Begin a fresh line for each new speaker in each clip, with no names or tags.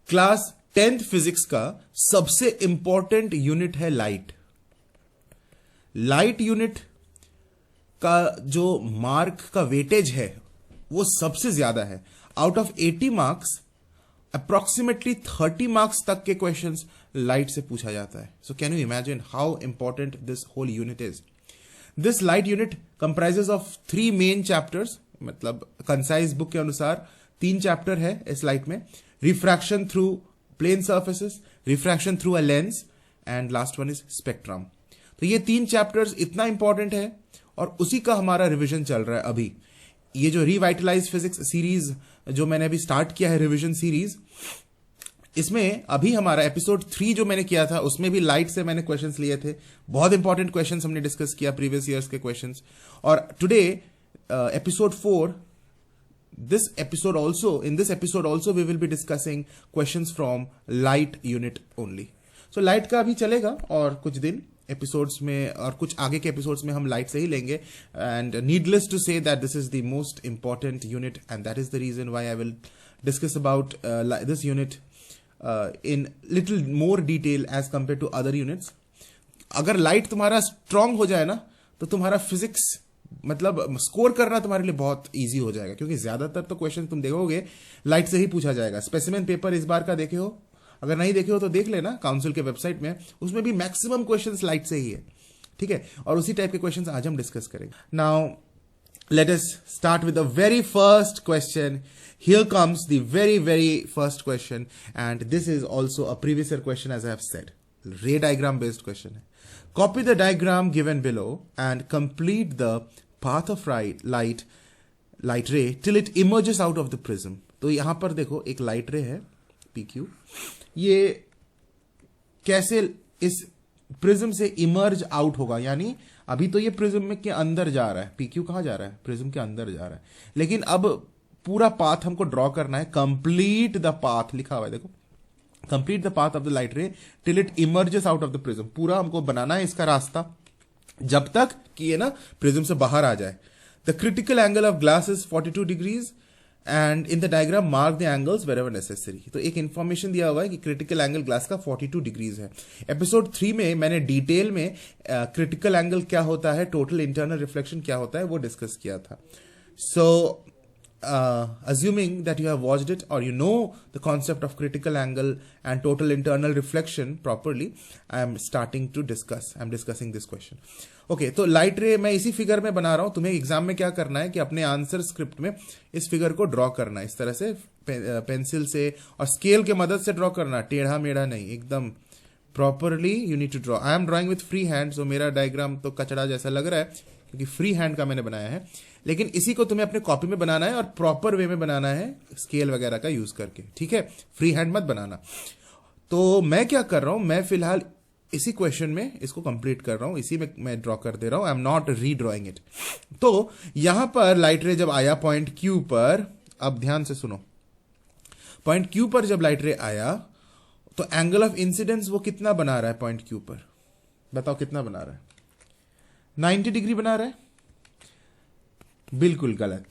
Class 10th physics का सबसे important unit है लाइट। लाइट यूनिट का जो मार्क का वेटेज है वो सबसे ज्यादा है। Out of 80 marks approximately 30 marks तक के क्वेश्चंस लाइट से पूछा जाता है। So can you imagine how important this whole unit is. This light unit comprises of 3 main chapters, मतलब कंसाइज बुक के अनुसार 3 चैप्टर है इस लाइट में। Refraction through plane surfaces, refraction through a lens, and last one is spectrum. तो ये 3 chapters इतना important है और उसी का हमारा रिवीजन चल रहा है अभी। ये जो रिवाइटलाइज फिजिक्स सीरीज जो मैंने अभी स्टार्ट किया है, रिवीजन सीरीज, इसमें अभी हमारा एपिसोड 3 जो मैंने किया था उसमें भी लाइट से मैंने क्वेश्चंस लिए थे। बहुत इंपॉर्टेंट क्वेश्चंस हमने डिस्कस किया, प्रीवियस ईयर्स के क्वेश्चंस। और today episode 4, in this episode also we will be discussing questions from light unit only. So light का अभी चलेगा और कुछ दिन एपिसोड्स में, और कुछ आगे के एपिसोड्स में हम लाइट से ही लेंगे। And needless to say that this is the most important unit and that is the reason why I will discuss about this unit in little more detail as compared to other units. अगर light तुम्हारा strong हो जाए ना तो तुम्हारा physics मतलब score करना तुम्हारे लिए बहुत इजी हो जाएगा, क्योंकि ज्यादातर तो क्वेश्चन तुम देखोगे लाइट से ही पूछा जाएगा। स्पेसिमेन पेपर इस बार का देखे हो, अगर नहीं देखे हो तो देख लेना काउंसिल के वेबसाइट में, उसमें भी मैक्सिमम क्वेश्चंस लाइट से ही है। ठीक है, और उसी टाइप के क्वेश्चंस आज हम डिस्कस करेंगे। Now let us start with the very first question. Here comes the very first question, and this is also a previous year question, as I have said. Ray diagram based question. Copy the diagram given below and complete the path of light ray till it emerges out of the prism. तो यहां पर देखो एक light रे है PQ, ये कैसे इस प्रिज्म से इमर्ज आउट होगा, यानी अभी तो ये प्रिज्म में के अंदर जा रहा है, पीक्यू कहां जा रहा है, प्रिज्म के अंदर जा रहा है, लेकिन अब पूरा पाथ हमको ड्रॉ करना है। कंप्लीट द पाथ लिखा हुआ है, देखो, complete the path of the light रे till it emerges out of the prism. पूरा हमको बनाना है इसका रास्ता जब तक कि ये ना प्रिज्म से बाहर आ जाए। The critical angle of glass is 42 degrees and in the diagram mark the angles wherever necessary. तो एक इंफॉर्मेशन दिया हुआ है कि क्रिटिकल एंगल ग्लास का 42 डिग्रीज है। एपिसोड 3 में मैंने डिटेल में क्रिटिकल एंगल क्या होता है, टोटल इंटरनल रिफ्लेक्शन क्या होता है, वो डिस्कस किया था। सो assuming that you have watched it or you know the concept of critical angle and total internal reflection properly, I'm discussing this question. Okay, तो लाइट रे मैं इसी फिगर में बना रहा हूं। तुम्हें एग्जाम में क्या करना है कि अपने आंसर स्क्रिप्ट में इस फिगर को ड्रॉ करना है, इस तरह से पेंसिल से और स्केल के मदद से ड्रॉ करना, टेढ़ा मेढ़ा नहीं, एकदम properly you need to draw. I am drawing with free hand, so मेरा डायग्राम तो कचड़ा जैसा लग रहा है क्योंकि फ्री हैंड का मैंने बनाया है, लेकिन इसी को तुम्हें अपने कॉपी में बनाना है और प्रॉपर वे में बनाना है, स्केल वगैरह का यूज करके। ठीक है, फ्री हैंड मत बनाना। तो मैं क्या कर रहा हूं, मैं फिलहाल इसी क्वेश्चन में इसको कंप्लीट कर रहा हूं, इसी में मैं ड्रॉ कर दे रहा हूं, I am not redrawing it. तो यहां पर लाइट रे जब आया पॉइंट क्यू पर, अब ध्यान से सुनो, पॉइंट क्यू पर जब लाइट रे आया तो एंगल ऑफ इंसिडेंस वो कितना बना रहा है पॉइंट क्यू पर, बताओ कितना बना रहा है? 90 डिग्री बना रहा है। बिल्कुल गलत।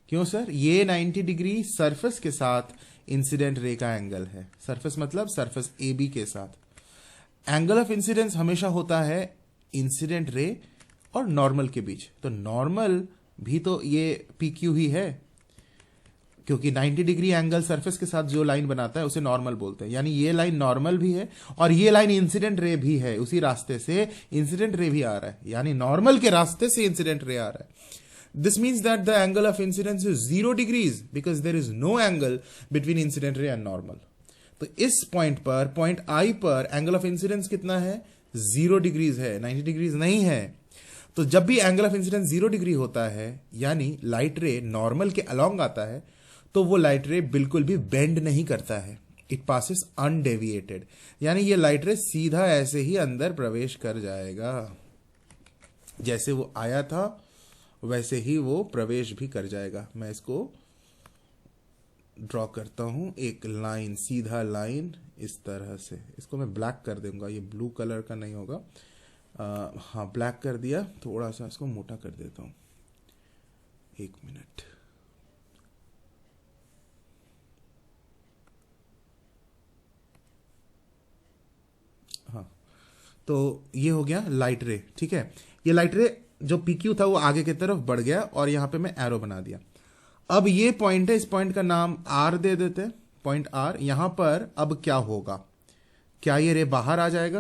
क्यों सर? ये 90 डिग्री सरफेस के साथ इंसिडेंट रे का एंगल है। सरफेस मतलब सरफेस AB के साथ। एंगल ऑफ इंसिडेंस हमेशा होता है इंसिडेंट रे और नॉर्मल के बीच। तो नॉर्मल भी तो ये PQ ही है, क्योंकि 90 डिग्री एंगल सरफेस के साथ जो लाइन बनाता है उसे नॉर्मल बोलते हैं। यानी ये लाइन नॉर्मल भी है और ये लाइन इंसिडेंट रे भी है, उसी रास्ते से इंसिडेंट रे भी आ रहा है, यानी नॉर्मल के रास्ते से इंसिडेंट रे आ रहा है। This means that the angle of incidence is 0 degrees because there is no angle between incident ray and normal. तो इस पॉइंट पर, पॉइंट I पर एंगल ऑफ इंसिडेंस कितना है? 0 डिग्रीज है, 90 डिग्रीज नहीं है। तो जब भी एंगल ऑफ इंसिडेंस 0 डिग्री होता है, यानी लाइट रे नॉर्मल के अलोंग आता है, तो वो लाइट रे बिल्कुल भी बेंड नहीं करता है, इट पासिस अनडेविएटेड, यानी ये लाइट रे सीधा ऐसे ही अंदर प्रवेश कर जाएगा, जैसे वो आया था वैसे ही वो प्रवेश भी कर जाएगा। मैं इसको ड्रॉ करता हूं, एक लाइन, सीधा लाइन इस तरह से। इसको मैं ब्लैक कर दूंगा, ये ब्लू कलर का नहीं होगा। हाँ, ब्लैक कर दिया, थोड़ा सा इसको मोटा कर देता हूं, 1 मिनट। तो ये हो गया लाइट रे, ठीक है। ये लाइट रे जो PQ था वो आगे की तरफ बढ़ गया और यहाँ पे मैं एरो बना दिया। अब ये पॉइंट है, इस पॉइंट का नाम R दे देते हैं, पॉइंट R। यहां पर अब क्या होगा, क्या ये रे बाहर आ जाएगा?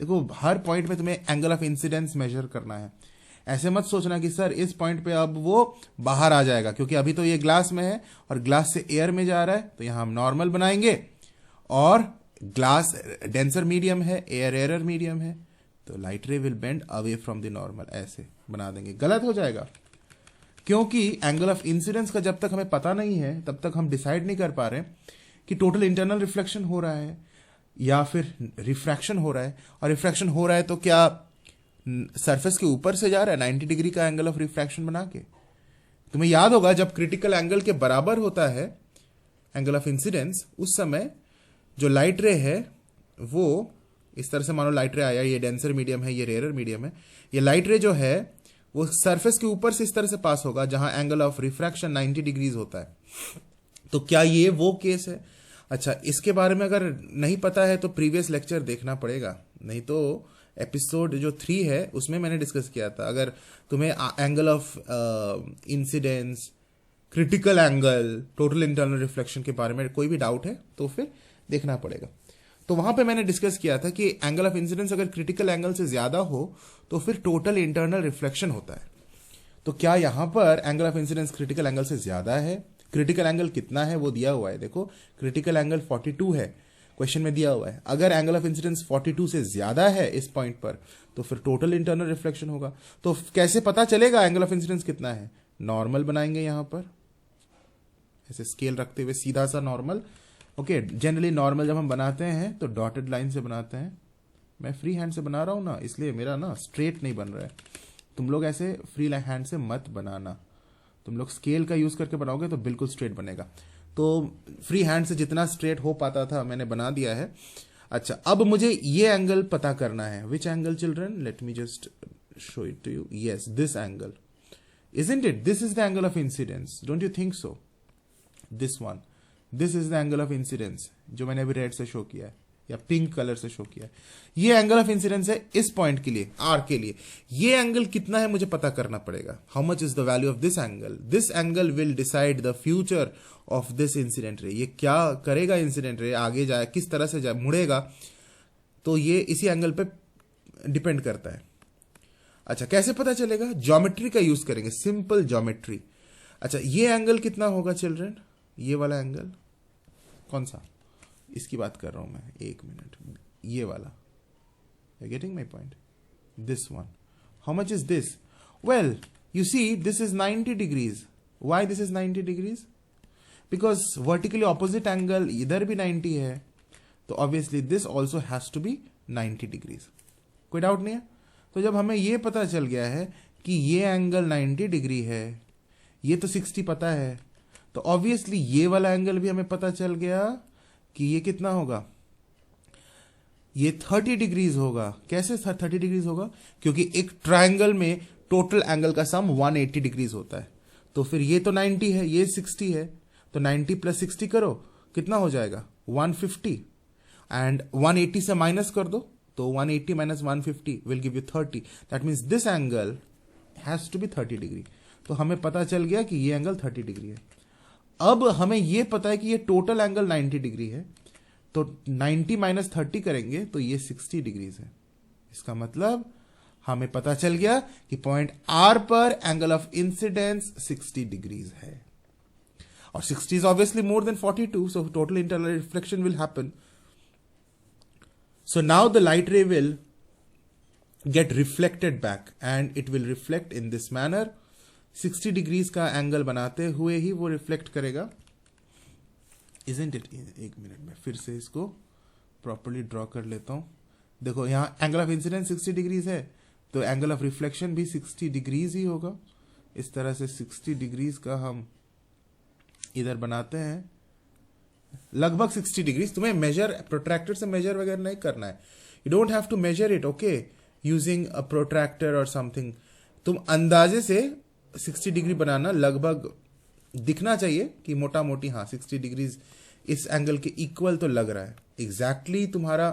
देखो हर पॉइंट में तुम्हें एंगल ऑफ इंसिडेंस मेजर करना है। ऐसे मत सोचना कि सर इस पॉइंट पे अब वो बाहर आ जाएगा, क्योंकि अभी तो ये ग्लास में है और ग्लास से एयर में जा रहा है, तो यहां हम नॉर्मल बनाएंगे। और ग्लास डेंसर मीडियम है, एयर एरर मीडियम है, तो लाइट रे will bend away from the normal, ऐसे बना देंगे। गलत हो जाएगा, क्योंकि एंगल ऑफ इंसिडेंस का जब तक हमें पता नहीं है तब तक हम डिसाइड नहीं कर पा रहे कि टोटल इंटरनल रिफ्लेक्शन हो रहा है या फिर रिफ्रैक्शन हो रहा है। और रिफ्रैक्शन हो रहा है तो क्या सरफेस के ऊपर से जा रहा है 90 डिग्री का एंगल ऑफ रिफ्रैक्शन बना के? तुम्हें याद होगा जब क्रिटिकल एंगल के बराबर होता है एंगल ऑफ इंसिडेंस, उस समय जो लाइट रे है वो इस तरह से, मानो लाइट रे आया, ये डेंसर मीडियम है, ये रेयर मीडियम है, ये लाइट रे जो है वो सरफेस के ऊपर से इस तरह से पास होगा जहां एंगल ऑफ रिफ्रैक्शन 90 डिग्रीज होता है। तो क्या ये वो केस है? अच्छा, इसके बारे में अगर नहीं पता है तो प्रीवियस लेक्चर देखना पड़ेगा, नहीं तो एपिसोड जो 3 है उसमें मैंने डिस्कस किया था। अगर तुम्हें angle of incidence, critical angle, total internal reflection के बारे में कोई भी डाउट है तो फिर देखना पड़ेगा। तो वहां पे मैंने डिस्कस किया था कि एंगल ऑफ इंसिडेंस अगर क्रिटिकल एंगल से ज्यादा हो तो फिर टोटल इंटरनल रिफ्लेक्शन होता है। तो क्या यहां पर angle of incidence critical angle से ज्यादा है? क्रिटिकल एंगल कितना है वो दिया हुआ है, देखो क्रिटिकल एंगल 42 है, क्वेश्चन में दिया हुआ है। अगर एंगल ऑफ इंसिडेंस 42 से ज्यादा है इस पॉइंट पर तो फिर टोटल इंटरनल रिफ्लेक्शन होगा। तो कैसे पता चलेगा एंगल ऑफ इंसिडेंस कितना है? नॉर्मल बनाएंगे यहां पर, ऐसे स्केल रखते हुए सीधा सा नॉर्मल। ओके, जनरली नॉर्मल जब हम बनाते हैं तो डॉटेड लाइन से बनाते हैं। मैं फ्री हैंड से बना रहा हूं ना, इसलिए मेरा ना स्ट्रेट नहीं बन रहा है। तुम लोग ऐसे फ्री हैंड से मत बनाना, तुम लोग स्केल का यूज करके बनाओगे तो बिल्कुल स्ट्रेट बनेगा। तो फ्री हैंड से जितना स्ट्रेट हो पाता था मैंने बना दिया है। अच्छा, अब मुझे ये एंगल पता करना है। Which angle children? Let me just show it to you. Yes, this angle, isn't it? This is the angle of incidence, don't you think so? This one, this is the angle of incidence जो मैंने अभी red से show किया है या pink colour से show किया है। ये एंगल ऑफ इंसिडेंस है इस पॉइंट के लिए, आर के लिए। ये एंगल कितना है मुझे पता करना पड़ेगा। How much is the value of this angle? This angle will decide the future of this incident ray. ये क्या करेगा इंसिडेंट रे, आगे जाए किस तरह से जाए, मुड़ेगा, तो ये इसी एंगल पे डिपेंड करता है। अच्छा, कैसे पता चलेगा? ज्योमेट्री का यूज करेंगे, सिंपल ज्योमेट्री। अच्छा, ये एंगल कितना होगा चिल्ड्रन? ये वाला एंगल कौन सा, इसकी बात कर रहा हूं मैं, एक मिनट, ये वाला। You getting my point? This one, how much is this? Well, you see this is 90 degrees. Why this is 90 degrees? Because vertically opposite angle इधर भी 90 है, तो obviously this also has to be 90 degrees. कोई doubt नहीं है? तो जब हमें ये पता चल गया है कि ये एंगल 90 डिग्री है, ये तो 60 पता है, तो ऑब्वियसली ये वाला एंगल भी हमें पता चल गया कि ये कितना होगा, ये 30 डिग्रीज होगा। कैसे 30 डिग्रीज होगा? क्योंकि एक ट्रायंगल में टोटल एंगल का सम 180 डिग्रीज होता है। तो फिर ये तो 90 है, ये 60 है, तो 90 प्लस 60 करो, कितना हो जाएगा? 150। एंड 180 से माइनस कर दो, तो 180 minus 150 will give you 30. That means this angle has to be 30 degree. तो हमें पता चल गया कि ये एंगल 30 डिग्री है। अब हमें ये पता है कि ये टोटल एंगल 90 डिग्री है, तो 90 minus 30 करेंगे तो ये 60 डिग्रीज है। इसका मतलब हमें पता चल गया कि पॉइंट आर पर एंगल ऑफ इंसिडेंस 60 डिग्रीज है, और 60 is obviously more than 42, so total internal reflection will happen. So now the light ray will get reflected back and it will reflect in this manner. 60 degrees का angle बनाते हुए ही वो reflect करेगा, isn't it? एक minute में फिर से इसको प्रॉपरली ड्रॉ कर लेता हूं। देखो यहाँ एंगल ऑफ इंसिडेंस 60 डिग्रीज है, तो एंगल ऑफ रिफ्लेक्शन भी 60 डिग्रीज ही होगा। इस तरह से 60 डिग्रीज का हम इधर बनाते हैं, लगभग 60 डिग्रीज। तुम्हें मेजर प्रोट्रैक्टर से मेजर वगैरह नहीं करना है, you don't have to measure it, okay, using a protractor और समथिंग। तुम अंदाजे से 60 डिग्री बनाना, लगभग दिखना चाहिए कि मोटा मोटी हाँ 60 डिग्रीज इस एंगल के इक्वल तो लग रहा है। एग्जैक्टली तुम्हारा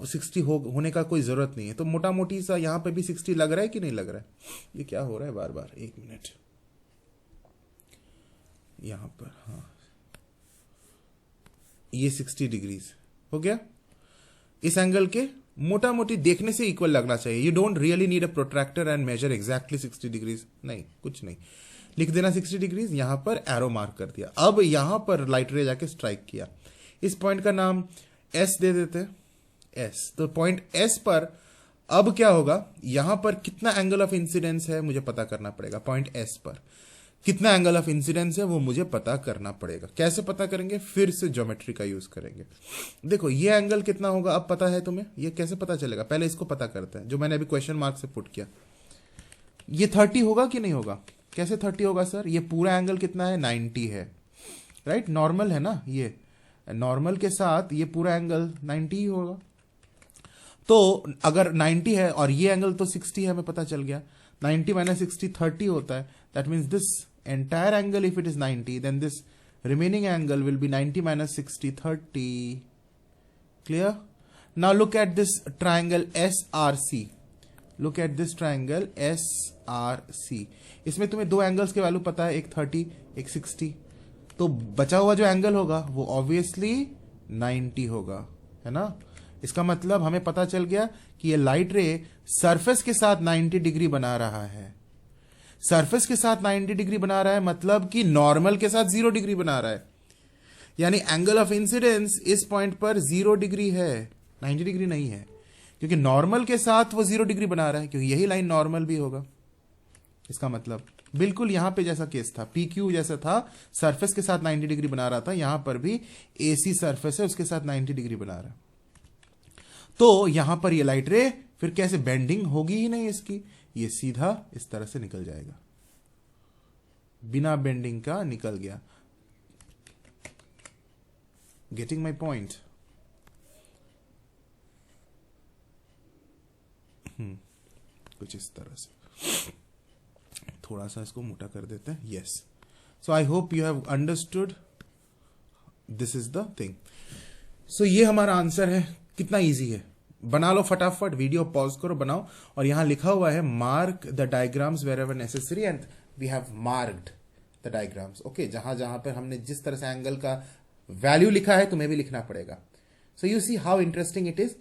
60 होने का कोई जरूरत नहीं है। तो मोटा मोटी सा यहाँ पे भी 60 लग रहा है कि नहीं लग रहा है? ये क्या हो रहा है बार बार, एक मिनट, यहां पर, हाँ ये 60 डिग्रीज हो गया। इस एंगल के मोटा मोटी देखने से इक्वल लगना चाहिए। You don't really need a protractor and measure exactly 60 degrees, नहीं कुछ नहीं, लिख देना 60 डिग्रीज, यहां पर एरो मार्क कर दिया। अब यहां पर लाइट रे जाके स्ट्राइक किया, इस पॉइंट का नाम एस दे देते हैं, एस। तो पॉइंट एस पर अब क्या होगा, यहां पर कितना एंगल ऑफ इंसिडेंस है मुझे पता करना पड़ेगा। पॉइंट एस पर कितना एंगल ऑफ इंसिडेंस है वो मुझे पता करना पड़ेगा। कैसे पता करेंगे? फिर से ज्योमेट्री का यूज करेंगे। देखो ये एंगल कितना होगा अब पता है तुम्हें, ये कैसे पता चलेगा? पहले इसको पता करते हैं, जो मैंने अभी क्वेश्चन मार्क से पुट किया। ये 30 होगा कि नहीं होगा? कैसे 30 होगा सर? ये पूरा एंगल कितना है? 90 है, राइट? नॉर्मल है ना, ये नॉर्मल के साथ ये पूरा एंगल 90 ही होगा। तो अगर 90 है और ये एंगल तो 60 है, हमें पता चल गया। 90 माइनस 60 30 होता है। That means this entire angle, if it is 90, then this remaining angle will be 90 minus 60, 30. Clear? Now look at this triangle SRC. Look at this triangle SRC. इसमें तुम्हें दो एंगल्स के वैल्यू पता है, एक 30 एक 60। तो बचा हुआ जो एंगल होगा वो ऑब्वियसली 90 होगा, है ना? इसका मतलब हमें पता चल गया कि ये लाइट रे सरफेस के साथ 90 डिग्री बना रहा है। सरफेस के साथ 90 डिग्री बना रहा है मतलब कि नॉर्मल के साथ 0 डिग्री बना रहा है। यानी एंगल ऑफ इंसिडेंस इस पॉइंट पर 0 डिग्री है, 90 डिग्री नहीं है, क्योंकि नॉर्मल के साथ वो 0 डिग्री बना रहा है, क्योंकि यही लाइन नॉर्मल भी होगा। इसका मतलब बिल्कुल यहां पे जैसा केस था, PQ जैसा था, सरफेस के साथ 90 डिग्री बना रहा था, यहां पर भी AC सरफेस है उसके साथ 90 डिग्री बना रहा है। तो यहां पर ये लाइट रे फिर कैसे बेंडिंग होगी ही नहीं इसकी, ये सीधा इस तरह से निकल जाएगा, बिना बेंडिंग का निकल गया। Getting my point? कुछ इस तरह से, थोड़ा सा इसको मोटा कर देते हैं। Yes, so I hope you have understood, this is the thing. So ये हमारा आंसर है। कितना इजी है, बना लो फटाफट, वीडियो पॉज करो, बनाओ। और यहां लिखा हुआ है mark the diagrams wherever necessary, and we have marked the diagrams. Okay, जहां जहां पर हमने जिस तरह से एंगल का वैल्यू लिखा है तुम्हें भी लिखना पड़ेगा। So you see how interesting it is.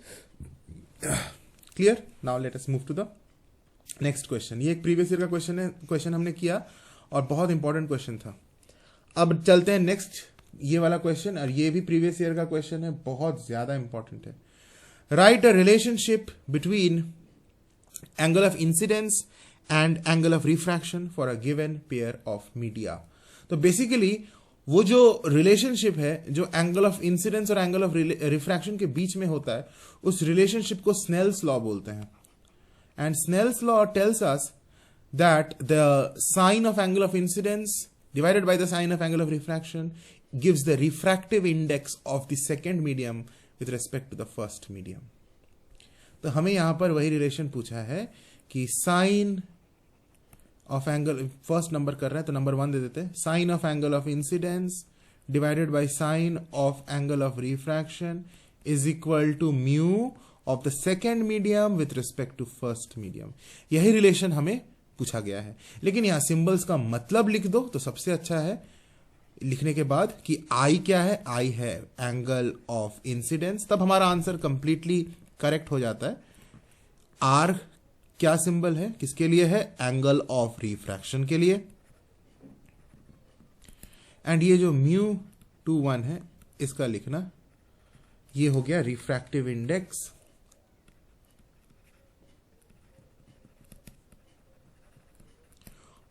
Clear? Now let us move to the next question. ये एक प्रीवियस ईयर का क्वेश्चन है, क्वेश्चन हमने किया और बहुत इंपॉर्टेंट क्वेश्चन था। अब चलते हैं नेक्स्ट, ये वाला क्वेश्चन, और ये भी प्रीवियस ईयर का क्वेश्चन है, बहुत ज्यादा इंपॉर्टेंट है। Write a relationship between angle of incidence and angle of refraction for a given pair of media. तो बेसिकली वो जो रिलेशनशिप है जो एंगल ऑफ इंसिडेंस और एंगल ऑफ रिफ्रैक्शन के बीच में होता है, उस रिलेशनशिप को स्नेल्स लॉ बोलते हैं। And Snell's law tells us that the sine of angle of incidence divided by the sine of angle of refraction gives the refractive index of the second medium with respect to the first medium. तो हमें यहां पर वही relation पूछा है कि sine of angle, first number कर रहे हैं तो नंबर 1 दे देते हैं, sine of angle of incidence divided by sine of angle of refraction is equal to mu of the second medium with respect to first medium. यही relation हमें पूछा गया है। लेकिन यहां सिंबल्स का मतलब लिख दो तो सबसे अच्छा है, लिखने के बाद कि आई क्या है, आई है एंगल ऑफ इंसिडेंस, तब हमारा आंसर कंप्लीटली करेक्ट हो जाता है। आर क्या सिंबल है, किसके लिए है, एंगल ऑफ रिफ्रैक्शन के लिए। एंड ये जो म्यू 2 1 है इसका लिखना, ये हो गया refractive index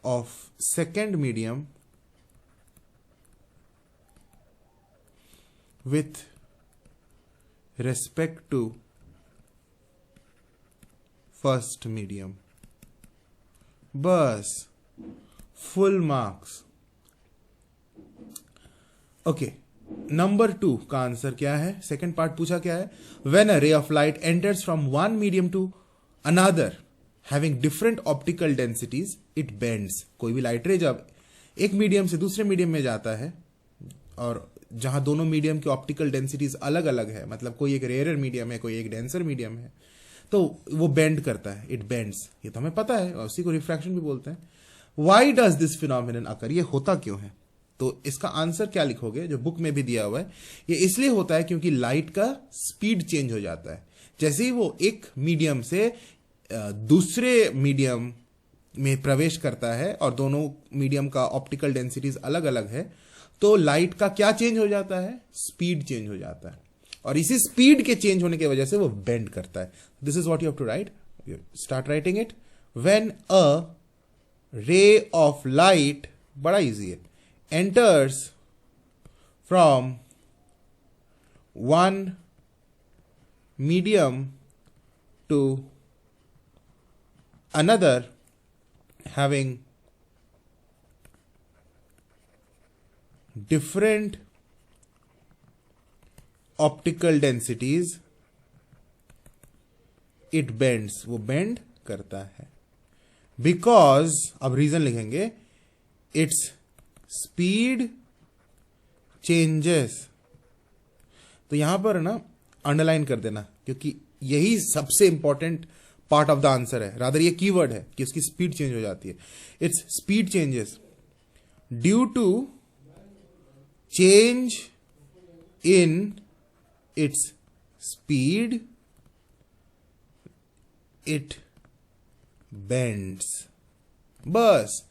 of second medium with respect to first medium। बस फुल मार्क्स। ओके, नंबर 2 का आंसर क्या है, सेकेंड पार्ट पूछा क्या है, when a ray of light enters from one medium to another having different optical densities it bends. कोई भी light रे जब एक मीडियम से दूसरे मीडियम में जाता है और जहां दोनों मीडियम की ऑप्टिकल डेंसिटीज अलग अलग है, मतलब कोई एक रेयरर मीडियम है, कोई एक डेंसर मीडियम है, तो वो बेंड करता है, इट बेंड्स। ये तो हमें पता है, और उसी को रिफ्रैक्शन भी बोलते हैं। वाई डज दिस फिनोमिनन अकर, ये होता क्यों है? तो इसका आंसर क्या लिखोगे, जो बुक में भी दिया हुआ है, ये इसलिए होता है क्योंकि लाइट का स्पीड चेंज हो जाता है। जैसे ही वो एक मीडियम से दूसरे मीडियम में प्रवेश करता है और दोनों मीडियम का ऑप्टिकल डेंसिटीज अलग अलग है, तो लाइट का क्या चेंज हो जाता है? स्पीड चेंज हो जाता है, और इसी स्पीड के चेंज होने की वजह से वो बेंड करता है। This is what you have to write, start writing it. When a ray of light, बड़ा इजी है, enters from one medium to another having different optical densities, it bends, वो bend करता है। Because, अब reason लिखेंगे, its speed changes. तो यहां पर ना अंडरलाइन कर देना, क्योंकि यही सबसे important part of the answer है, रादर ये कीवर्ड है कि उसकी स्पीड चेंज हो जाती है। Its speed changes due to change in its speed, it bends. बस,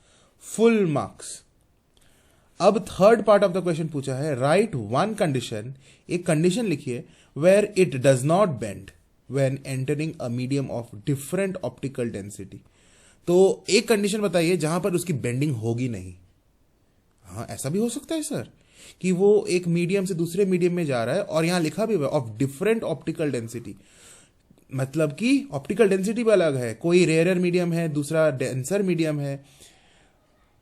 फुल मार्क्स। अब third part of the question पूछा है, राइट वन कंडीशन, एक कंडीशन लिखिए, where it does not bend when entering a medium of different optical density. तो एक condition बताइए जहां पर उसकी बेंडिंग होगी नहीं। हाँ, ऐसा भी हो सकता है सर कि वो एक मीडियम से दूसरे मीडियम में जा रहा है और यहां लिखा भी हुआ ऑफ डिफरेंट ऑप्टिकल डेंसिटी, मतलब कि ऑप्टिकल डेंसिटी भी अलग है, कोई रेयरर मीडियम है, दूसरा डेंसर मीडियम है।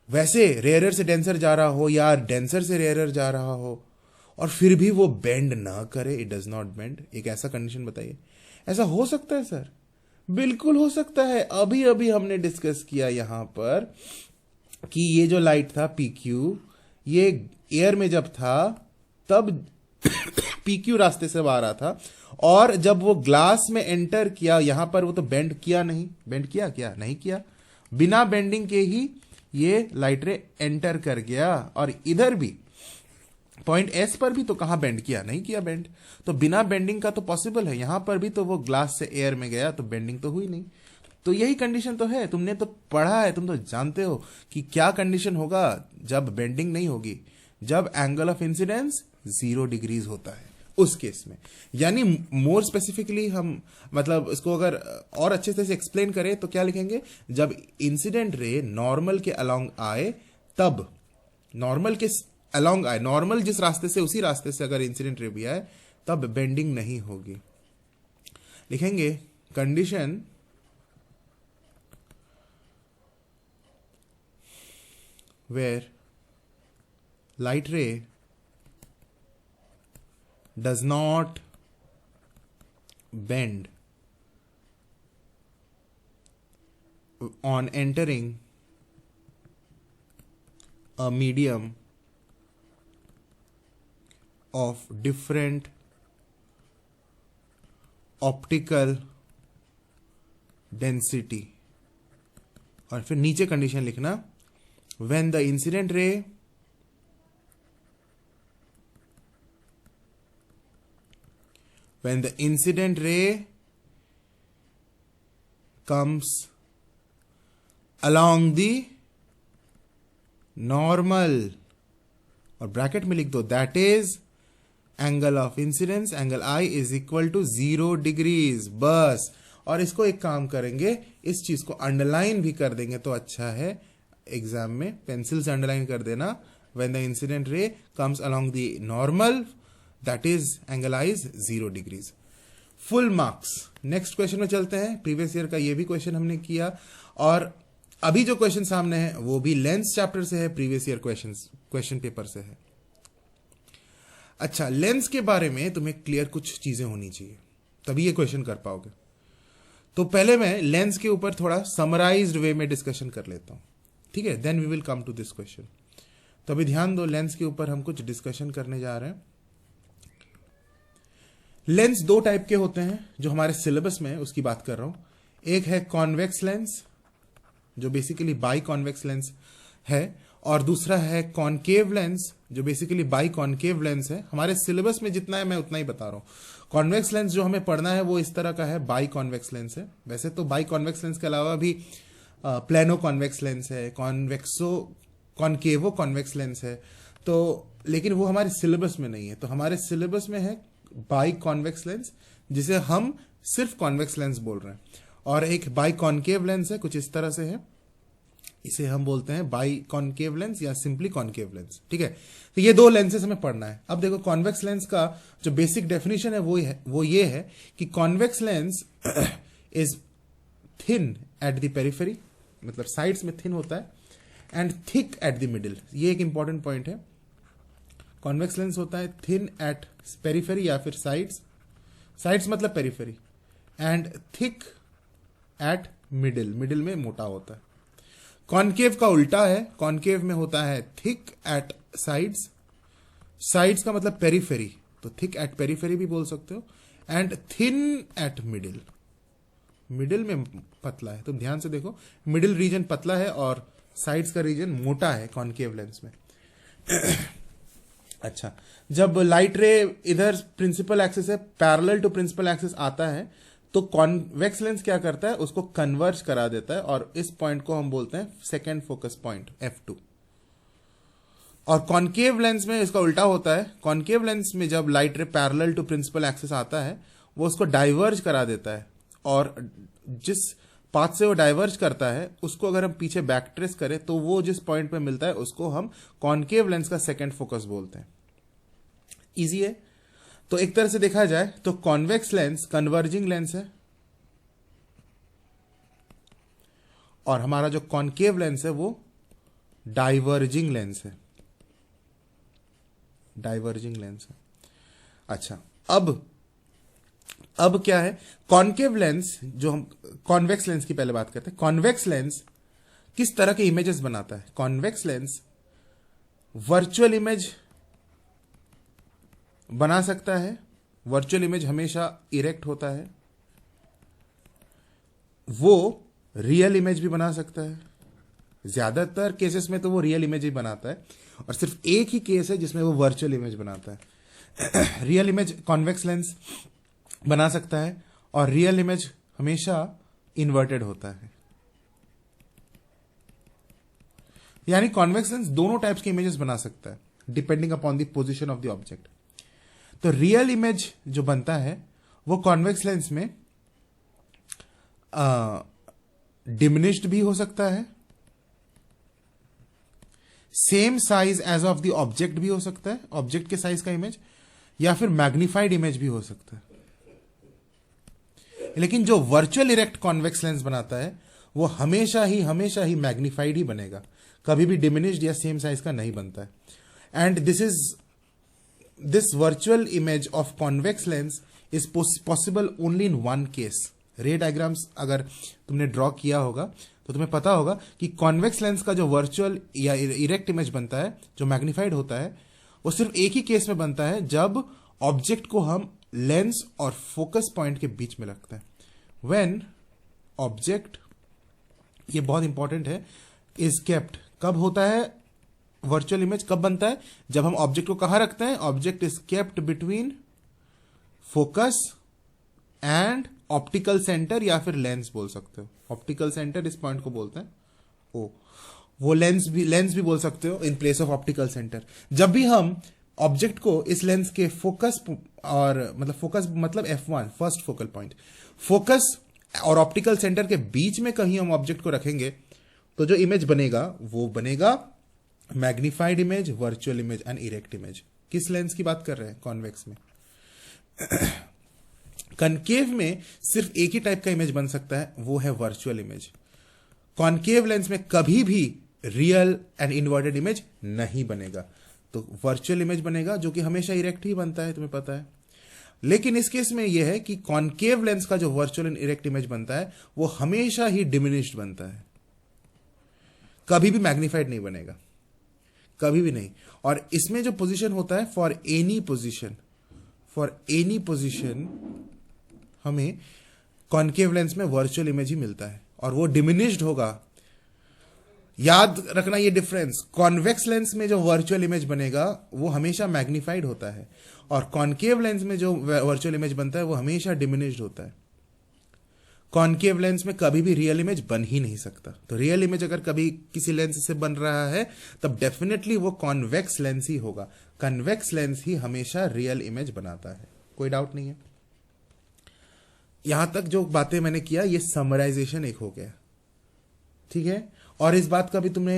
वैसे रेयरर से डेंसर जा रहा हो या डेंसर से रेयरर जा रहा हो, और फिर भी वो बेंड ना करे, इट डज नॉट बेंड। एक ऐसा कंडीशन बताइए। ऐसा हो सकता है सर? बिल्कुल हो सकता है। अभी अभी हमने डिस्कस किया यहां पर कि ये जो लाइट था PQ, ये एयर में जब था तब PQ रास्ते से आ रहा था, और जब वो ग्लास में एंटर किया यहां पर, वो तो बेंड किया नहीं। बेंड किया क्या? नहीं किया। बिना बेंडिंग के ही ये लाइट रे एंटर कर गया, और इधर भी पॉइंट एस पर भी तो कहां बेंड किया? नहीं किया बेंड। तो बिना बेंडिंग का तो पॉसिबल है, यहां पर भी तो वो ग्लास से एयर में गया, तो बेंडिंग तो हुई नहीं। तो यही कंडीशन तो है, तुमने तो पढ़ा है, तुम तो जानते हो कि क्या कंडीशन होगा जब बेंडिंग नहीं होगी। जब एंगल ऑफ इंसिडेंस 0 डिग्रीज होता है, उस केस में। यानी मोर स्पेसिफिकली हम, मतलब इसको अगर और अच्छे से एक्सप्लेन करें तो क्या लिखेंगे, जब इंसिडेंट रे नॉर्मल के अलोंग आए, तब नॉर्मल के अलोंग आए, नॉर्मल जिस रास्ते से उसी रास्ते से अगर इंसिडेंट रे भी आए, तब बेंडिंग नहीं होगी। लिखेंगे condition where light ray does not bend on entering a medium of different optical density। और फिर नीचे कंडीशन लिखना, when the incident ray when the incident ray comes along the normal, और ब्रैकेट में लिख दो, that is angle of incidence, angle I is equal to 0 degrees. बस, और इसको एक काम करेंगे, इस चीज को अंडरलाइन भी कर देंगे तो अच्छा है, एग्जाम में पेंसिल से अंडरलाइन कर देना, when the incident ray comes along the normal, that is angle I is 0 degrees. Full marks. Next question में चलते हैं। प्रीवियस ईयर का ये भी क्वेश्चन हमने किया, और अभी जो क्वेश्चन सामने है वो भी लेंस चैप्टर से है, प्रीवियस ईयर क्वेश्चन पेपर से है। अच्छा, लेंस के बारे में तुम्हें क्लियर कुछ चीजें होनी चाहिए, तभी ये क्वेश्चन कर पाओगे। तो पहले मैं लेंस के ऊपर थोड़ा समराइज्ड वे में डिस्कशन कर लेता हूं, ठीक है, then we will come to this question. तो अभी ध्यान दो, लेंस के ऊपर हम कुछ डिस्कशन करने जा रहे हैं। लेंस दो टाइप के होते हैं जो हमारे सिलेबस में है, उसकी बात कर रहा हूं। एक है कॉन्वेक्स लेंस, जो बेसिकली बाई कॉन्वेक्स लेंस है, और दूसरा है कॉनकेव लेंस, जो बेसिकली बाई कॉनकेव लेंस है। हमारे सिलेबस में जितना है मैं उतना ही बता रहा हूं। कॉन्वेक्स लेंस जो हमें पढ़ना है वो इस तरह का है, बाई कॉन्वेक्स लेंस है। वैसे तो बाई कॉन्वेक्स लेंस के अलावा भी प्लेनो कॉन्वेक्स लेंस है, कॉनकेवो कॉन्वेक्स लेंस है, तो लेकिन वो हमारे सिलेबस में नहीं है। तो हमारे सिलेबस में है बाई कॉन्वेक्स लेंस, जिसे हम सिर्फ कॉन्वेक्स लेंस बोल रहे हैं, और एक बाई कॉनकेव लेंस है, कुछ इस तरह से है, इसे हम बोलते हैं बाई कॉनकेव लेंस या सिंपली कॉनकेव लेंस। ठीक है, तो ये दो लेंसेज हमें पढ़ना है। अब देखो, कॉन्वेक्स लेंस का जो बेसिक डेफिनेशन है वो ये है कि convex lens is thin at the periphery, मतलब साइड्स में थिन होता है, and thick at the middle. ये एक इंपॉर्टेंट पॉइंट है। कॉन्वेक्स लेंस होता है थिन एट पेरिफेरी या फिर साइड्स मतलब periphery, and thick eight middle में मोटा होता है। कॉनकेव का उल्टा है, कॉनकेव में होता है थिक एट साइड्स का मतलब पेरिफेरी, तो थिक एट पेरिफेरी भी बोल सकते हो, एंड थिन एट मिडिल में पतला है। तुम ध्यान से देखो, मिडिल रीजन पतला है और साइड्स का रीजन मोटा है कॉनकेव लेंस में। अच्छा, जब लाइट रे इधर प्रिंसिपल एक्सिस है, पैरेलल टू प्रिंसिपल एक्सिस आता है, तो कॉन्वेक्स लेंस क्या करता है, उसको कन्वर्ज करा देता है, और इस पॉइंट को हम बोलते हैं सेकेंड फोकस पॉइंट F2। और कॉनकेव लेंस में इसका उल्टा होता है। कॉनकेव लेंस में जब light ray parallel to principal axis आता है, वो उसको डाइवर्ज करा देता है, और जिस पाथ से वो डाइवर्ज करता है उसको अगर हम पीछे बैक ट्रेस करें तो वो जिस पॉइंट पे मिलता है उसको हम कॉनकेव लेंस का सेकेंड फोकस बोलते हैं। इजी है। तो एक तरह से देखा जाए तो कॉन्वेक्स लेंस कन्वर्जिंग लेंस है, और हमारा जो कॉनकेव लेंस है वो डाइवर्जिंग लेंस है। अच्छा, अब क्या है, कॉनकेव लेंस, जो हम कॉन्वेक्स लेंस की पहले बात करते हैं। कॉन्वेक्स लेंस किस तरह के इमेजेस बनाता है? कॉन्वेक्स लेंस वर्चुअल इमेज बना सकता है। वर्चुअल इमेज हमेशा इरेक्ट होता है। वो रियल इमेज भी बना सकता है। ज्यादातर केसेस में तो वो रियल इमेज ही बनाता है, और सिर्फ एक ही केस है जिसमें वो वर्चुअल इमेज बनाता है। रियल इमेज कॉन्वेक्स लेंस बना सकता है, और रियल इमेज हमेशा इन्वर्टेड होता है। यानी कॉन्वेक्स लेंस दोनों टाइप्स के इमेजेस बना सकता है, depending upon the position of the object. तो रियल इमेज जो बनता है वो कॉन्वेक्स लेंस में डिमिनिश्ड भी हो सकता है, same size as of the object भी हो सकता है, ऑब्जेक्ट के साइज का इमेज, या फिर मैग्निफाइड इमेज भी हो सकता है। लेकिन जो वर्चुअल इरेक्ट कॉन्वेक्स लेंस बनाता है वो हमेशा ही मैग्निफाइड ही बनेगा, कभी भी डिमिनिश्ड या सेम साइज का नहीं बनता है। And this virtual image of convex lens is possible only in one case. रे डायग्राम्स अगर तुमने ड्रॉ किया होगा तो तुम्हें पता होगा कि कॉन्वेक्स लेंस का जो वर्चुअल या इरेक्ट इमेज बनता है, जो मैग्निफाइड होता है, वो सिर्फ एक ही केस में बनता है, जब ऑब्जेक्ट को हम लेंस और फोकस पॉइंट के बीच में रखते हैं। व्हेन ऑब्जेक्ट, ये बहुत इंपॉर्टेंट है, इज केप्ट, कब होता है वर्चुअल इमेज, कब बनता है? जब हम ऑब्जेक्ट को कहां रखते हैं? Object is kept between focus and optical centre, या फिर लेंस बोल सकते हो। ऑप्टिकल सेंटर इस पॉइंट को बोलते हैं ओ, वो लेंस भी बोल सकते हो in place of optical centre. जब भी हम ऑब्जेक्ट को इस लेंस के फोकस मतलब F1 first focal point, focus और ऑप्टिकल सेंटर के बीच में कहीं हम ऑब्जेक्ट को रखेंगे तो जो इमेज बनेगा वो बनेगा magnified image, virtual image and erect image. किस लेंस की बात कर रहे हैं? कॉन्वेक्स में। कनकेव में सिर्फ एक ही टाइप का इमेज बन सकता है, वो है वर्चुअल इमेज। कॉनकेव लेंस में कभी भी रियल एंड इन्वर्टेड इमेज नहीं बनेगा, तो वर्चुअल इमेज बनेगा, जो कि हमेशा इरेक्ट ही बनता है, तुम्हें पता है। लेकिन इस केस में यह है कि कॉनकेव लेंस का जो वर्चुअल एंड इरेक्ट इमेज बनता है वो हमेशा ही डिमिनिश्ड बनता है, कभी भी मैग्निफाइड नहीं बनेगा। कभी भी नहीं। और इसमें जो पोजीशन होता है फॉर एनी पोजीशन हमें कॉन्केव लेंस में वर्चुअल इमेज ही मिलता है, और वो डिमिनिश्ड होगा। याद रखना ये डिफरेंस, कॉन्वेक्स लेंस में जो वर्चुअल इमेज बनेगा वो हमेशा मैग्नीफाइड होता है, और कॉन्केव लेंस में जो वर्चुअल इमेज बनता है वो हमेशा डिमिनिश्ड होता है। कॉन्केव लेंस में कभी भी रियल इमेज बन ही नहीं सकता। तो रियल इमेज अगर कभी किसी लेंस से बन रहा है तब डेफिनेटली वो कॉन्वेक्स लेंस ही होगा। कन्वेक्स लेंस ही हमेशा रियल इमेज बनाता है, कोई डाउट नहीं है। यहां तक जो बातें मैंने किया ये समराइजेशन एक हो गया, ठीक है। और इस बात का भी तुमने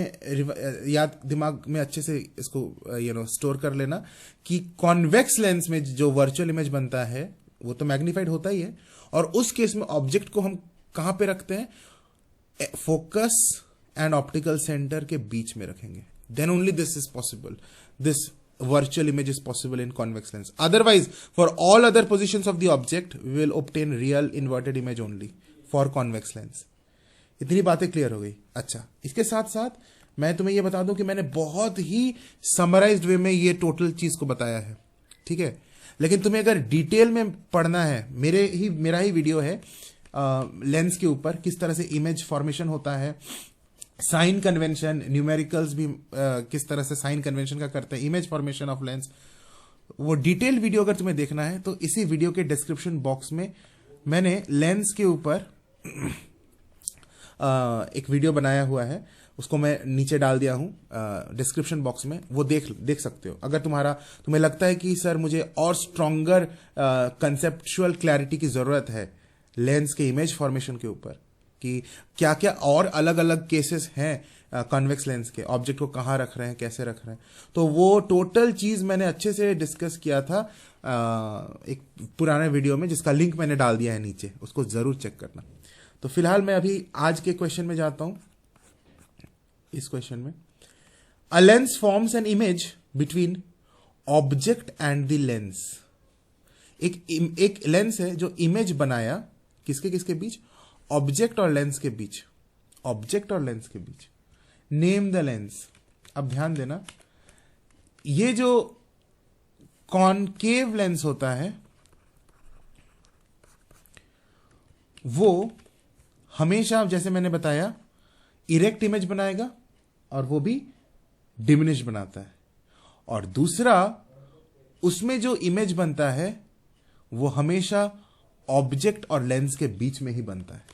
याद दिमाग में अच्छे से इसको स्टोर कर लेना कि कॉन्वेक्स लेंस में जो वर्चुअल इमेज बनता है वो तो मैग्नीफाइड होता ही है, और उस केस में ऑब्जेक्ट को हम कहां पे रखते हैं, फोकस एंड ऑप्टिकल सेंटर के बीच में रखेंगे। Then only this is possible, this virtual image is possible in convex lens. Otherwise, for all other positions of the object, we will obtain real inverted image only for convex lens. इतनी बातें clear हो गई। अच्छा, इसके साथ साथ मैं तुम्हें यह बता दूं कि मैंने बहुत ही समराइज्ड वे में ये टोटल चीज को बताया है, ठीक है। लेकिन तुम्हें अगर डिटेल में पढ़ना है, मेरा ही वीडियो है लेंस के ऊपर, किस तरह से इमेज फॉर्मेशन होता है, साइन कन्वेंशन, न्यूमेरिकल्स भी किस तरह से साइन कन्वेंशन का करते हैं, इमेज फॉर्मेशन ऑफ लेंस, वो डिटेल वीडियो अगर तुम्हें देखना है तो इसी वीडियो के डिस्क्रिप्शन बॉक्स में मैंने लेंस के ऊपर एक वीडियो बनाया हुआ है, उसको मैं नीचे डाल दिया हूं डिस्क्रिप्शन बॉक्स में, वो देख सकते हो। अगर तुम्हें लगता है कि सर मुझे और स्ट्रॉन्गर कंसेप्चुअल क्लैरिटी की जरूरत है लेंस के इमेज फॉर्मेशन के ऊपर, कि क्या क्या और अलग अलग केसेस हैं कॉन्वेक्स लेंस के, ऑब्जेक्ट को कहां रख रहे हैं, कैसे रख रहे हैं, तो वो टोटल चीज मैंने अच्छे से डिस्कस किया था एक पुराने वीडियो में, जिसका लिंक मैंने डाल दिया है नीचे, उसको जरूर चेक करना। तो फिलहाल मैं अभी आज के क्वेश्चन में जाता हूं। इस क्वेश्चन में a lens forms an image between object and the lens. एक लेंस है जो इमेज बनाया किसके किसके बीच, ऑब्जेक्ट और लेंस के बीच, ऑब्जेक्ट और लेंस के बीच। Name the lens. अब ध्यान देना, ये जो कॉनकेव लेंस होता है वो हमेशा, जैसे मैंने बताया, इरेक्ट इमेज बनाएगा और वो भी डिमिनिश बनाता है। और दूसरा, उसमें जो इमेज बनता है वो हमेशा ऑब्जेक्ट और लेंस के बीच में ही बनता है।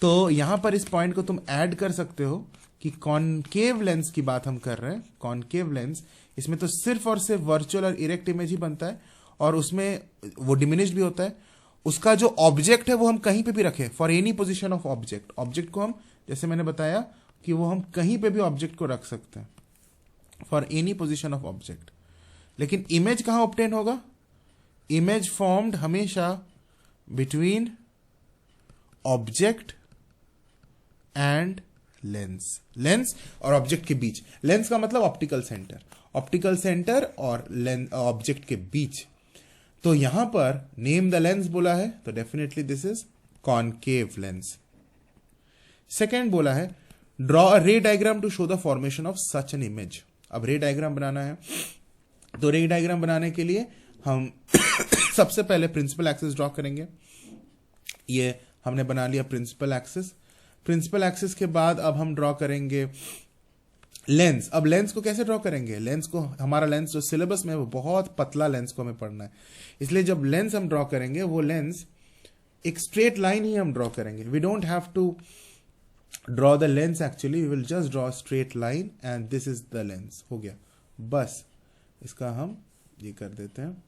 तो यहां पर इस पॉइंट को तुम ऐड कर सकते हो कि कॉनकेव लेंस की बात हम कर रहे हैं। कॉनकेव लेंस, इसमें तो सिर्फ और सिर्फ वर्चुअल और इरेक्ट इमेज ही बनता है, और उसमें वो डिमिनिश्ड भी होता है। उसका जो ऑब्जेक्ट है वो हम कहीं पे भी रखें, for any position of object. Object को हम, जैसे मैंने बताया कि वो हम कहीं पे भी ऑब्जेक्ट को रख सकते हैं, for any position of object. लेकिन इमेज कहां ऑब्टेन होगा, इमेज फॉर्म्ड हमेशा between object and lens, lens और ऑब्जेक्ट के बीच। लेंस का मतलब ऑप्टिकल सेंटर, ऑप्टिकल सेंटर और ऑब्जेक्ट के बीच। तो यहां पर नेम द लेंस बोला है, तो definitely this is concave lens. Second बोला है draw a ray diagram to show the formation of such an image. अब रे डायग्राम बनाना है, तो रे डायग्राम बनाने के लिए हम सबसे पहले प्रिंसिपल एक्सिस ड्रॉ करेंगे। ये हमने बना लिया प्रिंसिपल एक्सिस। प्रिंसिपल एक्सिस के बाद अब हम ड्रॉ करेंगे लेंस। अब लेंस को कैसे ड्रॉ करेंगे, लेंस को, हमारा लेंस जो सिलेबस में है वो बहुत पतला लेंस को हमें पढ़ना है, इसलिए जब लेंस हम ड्रॉ करेंगे वो लेंस एक स्ट्रेट लाइन ही हम ड्रॉ करेंगे। We don't have to draw the lens, actually we will just draw straight line and this is the lens. हो गया, बस इसका हम ये कर देते हैं,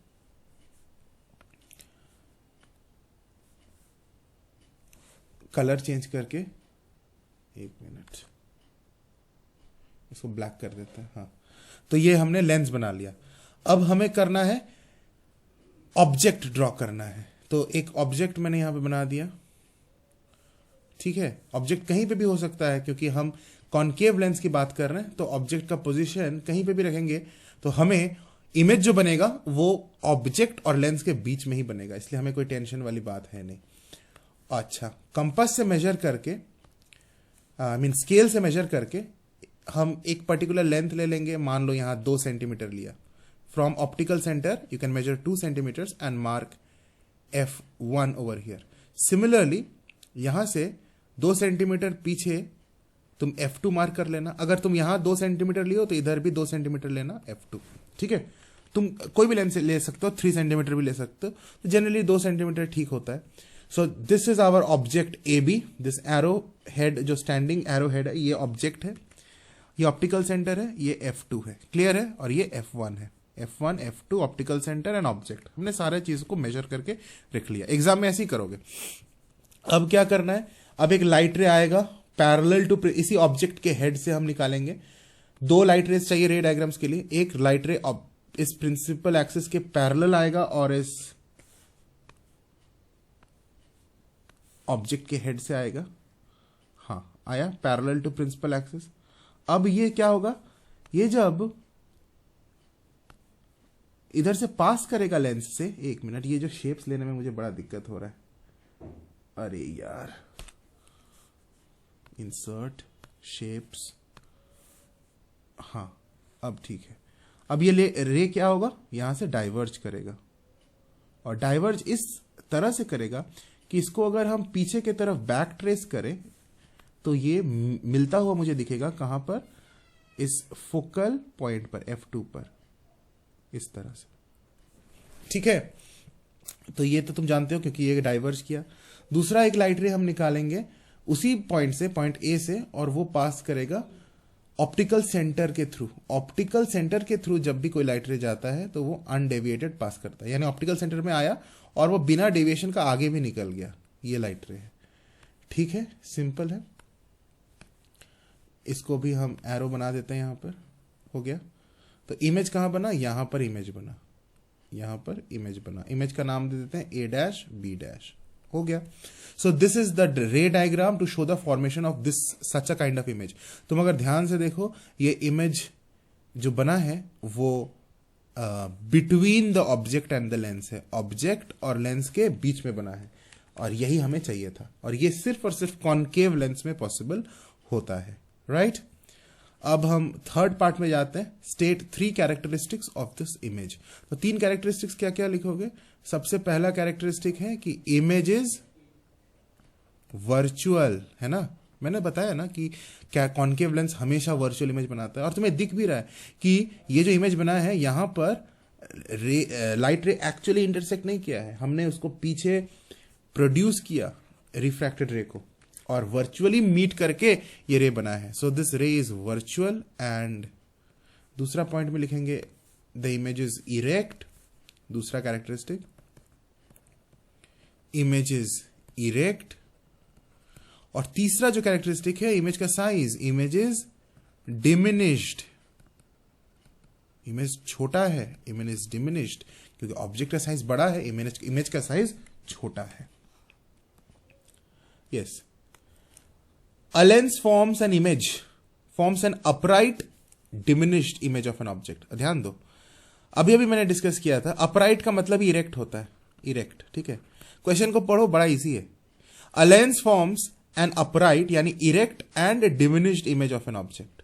कलर चेंज करके, एक मिनट, इसको ब्लैक कर देते हैं। हाँ, तो ये हमने लेंस बना लिया। अब हमें करना है ऑब्जेक्ट ड्रॉ करना है, तो एक ऑब्जेक्ट मैंने यहां पे बना दिया, ठीक है। ऑब्जेक्ट कहीं पे भी हो सकता है, क्योंकि हम कॉनकेव लेंस की बात कर रहे हैं, तो ऑब्जेक्ट का पोजीशन कहीं पे भी रखेंगे तो हमें इमेज जो बनेगा वो ऑब्जेक्ट और लेंस के बीच में ही बनेगा, इसलिए हमें कोई टेंशन वाली बात है नहीं। अच्छा, कंपास से मेजर करके, आई मीन स्केल से मेजर करके हम एक पर्टिकुलर लेंथ ले लेंगे, मान लो यहाँ 2 सेंटीमीटर लिया। From optical centre you can measure 2 centimetres and mark F1 over here. Similarly यहां से 2 सेंटीमीटर पीछे तुम F2 मार्क कर लेना। अगर तुम यहां 2 सेंटीमीटर लियो तो इधर भी 2 सेंटीमीटर लेना F2, ठीक है। तुम कोई भी लेंथ ले सकते हो, 3 सेंटीमीटर भी ले सकते हो, तो जनरली 2 सेंटीमीटर ठीक होता है। So this is our object AB। This arrow head, जो स्टैंडिंग एरो हेड है, ये ऑब्जेक्ट है, ये ऑप्टिकल सेंटर है, ये F2 है, क्लियर है। और ये F1 है, F1 F2 optical centre and object. हमने सारे चीज को मेजर करके रख लिया। एग्जाम में ऐसे ही करोगे। अब क्या करना है, अब एक लाइट रे आएगा पैरेलल टू, इसी ऑब्जेक्ट के हेड से हम निकालेंगे। 2 लाइट रेज चाहिए रे डायग्राम्स के लिए। एक लाइट रे इस प्रिंसिपल एक्सिस के पैरेलल आएगा और इस ऑब्जेक्ट के हेड से आएगा। हाँ आया, पैरेलल टू प्रिंसिपल एक्सिस। अब ये क्या होगा, ये जब इधर से पास करेगा लेंस से, एक मिनट, ये जो शेप्स लेने में मुझे बड़ा दिक्कत हो रहा है, अरे यार, इंसर्ट शेप्स, हाँ अब ठीक है। अब ये रे क्या होगा, यहां से डाइवर्ज करेगा, और डाइवर्ज इस तरह से करेगा कि इसको अगर हम पीछे की तरफ बैक ट्रेस करें तो ये मिलता हुआ मुझे दिखेगा कहां पर, इस फोकल पॉइंट पर, F2 पर, इस तरह से, ठीक है। तो ये तो तुम जानते हो क्योंकि ये डाइवर्ज किया। दूसरा एक लाइट रे हम निकालेंगे उसी पॉइंट से, पॉइंट A से, और वो पास करेगा ऑप्टिकल सेंटर के थ्रू। ऑप्टिकल सेंटर के थ्रू जब भी कोई लाइट रे जाता है तो वो अनडेविएटेड पास करता है, यानी ऑप्टिकल सेंटर में आया और वो बिना डेविएशन का आगे भी निकल गया, ये लाइट रे है, ठीक है, सिंपल है। इसको भी हम एरो बना देते हैं, यहां पर हो गया। तो इमेज कहां बना, यहां पर इमेज बना, यहां पर इमेज बना। इमेज का नाम दे देते हैं A', B', हो गया। So this is the ray diagram to show the formation of this such a kind of image. तुम अगर ध्यान से देखो, ये इमेज जो बना है वो between the object and the lens है, ऑब्जेक्ट और लेंस के बीच में बना है, और यही हमें चाहिए था। और ये सिर्फ और सिर्फ कॉनकेव लेंस में पॉसिबल होता है, राइट। अब हम थर्ड पार्ट में जाते हैं, state 3 characteristics of this image. तो 3 कैरेक्टरिस्टिक्स क्या क्या लिखोगे। सबसे पहला कैरेक्टरिस्टिक है कि इमेज इज वर्चुअल, है ना। मैंने बताया ना कि क्या कॉनकेव लेंस हमेशा वर्चुअल इमेज बनाता है, और तुम्हें दिख भी रहा है कि ये जो इमेज बना है यहां पर लाइट रे एक्चुअली इंटरसेक्ट नहीं किया है, हमने उसको पीछे प्रोड्यूस किया रिफ्रैक्टेड रे को, और वर्चुअली मीट करके ये रे बना है। सो दिस रे इज वर्चुअल। एंड दूसरा पॉइंट में लिखेंगे द इमेज इज इरेक्ट। दूसरा कैरेक्टरिस्टिक, इमेज इज इरेक्ट। और तीसरा जो कैरेक्टरिस्टिक है इमेज का size, image is diminished. Image छोटा है, इमेज इज डिमिनिश्ड, क्योंकि ऑब्जेक्ट का साइज बड़ा है, इमेज का साइज छोटा है। Yes, a lens forms an image, forms an upright diminished image of an object। ध्यान दो, अभी अभी मैंने डिस्कस किया था, अपराइट का मतलब इरेक्ट होता है, इरेक्ट, ठीक है। क्वेश्चन को पढ़ो, बड़ा इजी है। a lens forms an upright यानी erect and diminished image of an object।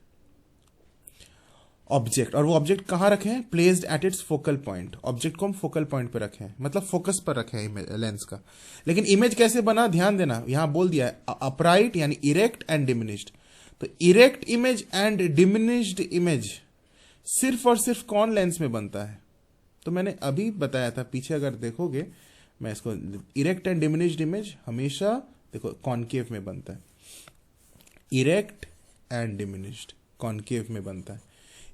Object, और वो ऑब्जेक्ट कहां रखे हैं, placed at its focal point. Object को हम फोकल पॉइंट पे रखे हैं, मतलब फोकस पर रखे हैं लेंस का। लेकिन इमेज कैसे बना, ध्यान देना, यहां बोल दिया है अपराइट यानी इरेक्ट एंड डिमिनिश्ड। तो erect image and diminished image सिर्फ और सिर्फ कौन लेंस में बनता है, तो मैंने अभी बताया था, पीछे अगर देखोगे मैं इसको, इरेक्ट एंड डिमिनिश्ड इमेज हमेशा देखो कॉनकेव में बनता है। इरेक्ट एंड डिमिनिश्ड कॉनकेव में बनता है,